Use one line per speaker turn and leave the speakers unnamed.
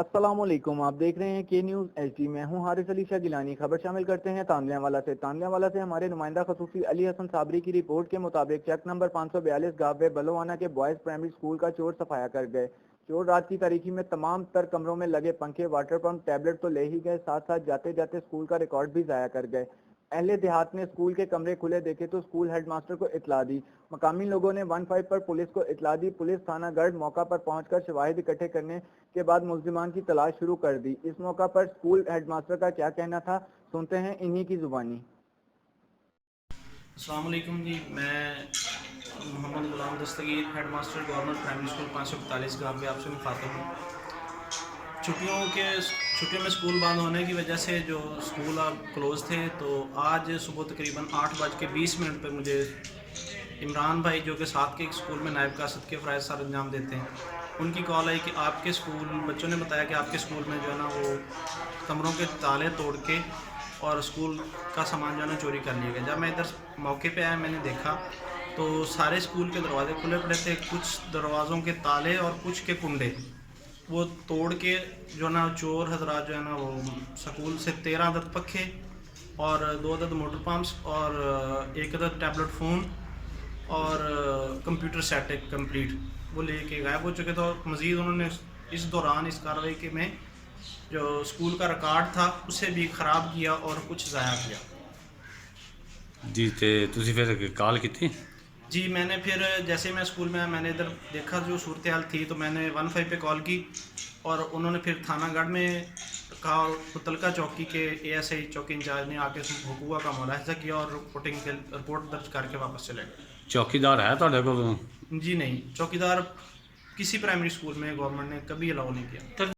अस्सलाम वालेकुम, आप देख रहे हैं के न्यूज़ एचडी। मैं हूं हारिस अली शाह गिलानी। खबर शामिल करते हैं तांदलियावाला से हमारे नुमाइंदा खसूसी अली हसन साबरी की रिपोर्ट के मुताबिक चेक नंबर 542 गावे बलोवाना के बॉयज प्राइमरी स्कूल का चोर सफाया कर गए। चोर रात की तारीकी में तमाम तर कमरों में लगे पंखे, वाटर पंप, टैबलेट तो ले ही गए, साथ साथ जाते जाते स्कूल का रिकॉर्ड भी जाया कर गए। अहले देहात ने स्कूल के कमरे खुले देखे तो स्कूल हेडमास्टर को इतला दी। मकामी लोगों ने 15 पर पुलिस को इतला दी। पुलिस थाना गढ़ मौका पर पहुंचकर शवाहिद इकट्ठे करने के बाद मुल्जिमान की तलाश शुरू कर दी। इस मौका पर स्कूल हेडमास्टर का क्या कहना था, सुनते हैं इन्हीं की जुबानी।
अस्सलाम वालेकुम जी, मैं मोहम्मद गुलाम दस्तगीर, हेडमास्टर गवर्नमेंट प्राइमरी स्कूल 542 गाँव पे आपसे मुखातब हूँ। छुट्टियों में स्कूल बंद होने की वजह से जो स्कूल अब क्लोज़ थे, तो आज सुबह तकरीबन 8:20 पर मुझे इमरान भाई, जो कि साथ के स्कूल में नायब कासद के फ़राइज़ सर अंजाम देते हैं, उनकी कॉल आई कि आपके स्कूल, बच्चों ने बताया कि आपके स्कूल में जो है ना वो कमरों के ताले तोड़ के और स्कूल का सामान जो है ना चोरी कर लिया गया। जब मैं इधर मौके पे आया, मैंने देखा तो सारे स्कूल के दरवाजे खुले पड़े थे। कुछ दरवाज़ों के ताले और कुछ के कुंडे वो तोड़ के जो ना चोर हजरात जो है ना वो स्कूल से 13 अदद पखे और 2 अदद मोटर पम्प्स और 1 अदद टैबलेट फ़ोन और कंप्यूटर सेट एक कंप्लीट वो लेके गायब हो चुके थे। और मज़ीद उन्होंने इस दौरान इस कार्रवाई के में जो स्कूल का रिकॉर्ड था उसे भी ख़राब किया और कुछ ज़ाया किया।
जी, तो तुसी फिर कॉल की थी?
जी, मैंने फिर जैसे मैं स्कूल में आया, मैंने इधर देखा जो सूरत हाल थी, तो मैंने 15 पे कॉल की और उन्होंने फिर थानागढ़ में कहा, मुतलका चौकी के एएसआई चौकी इंचार्ज ने आके हुकूका का मुलाहिजा किया और रिपोर्ट दर्ज करके वापस चले गए।
चौकीदार है तुहाडे कोल?
जी नहीं, चौकीदार किसी प्राइमरी स्कूल में गवर्नमेंट ने कभी अलाउ नहीं किया।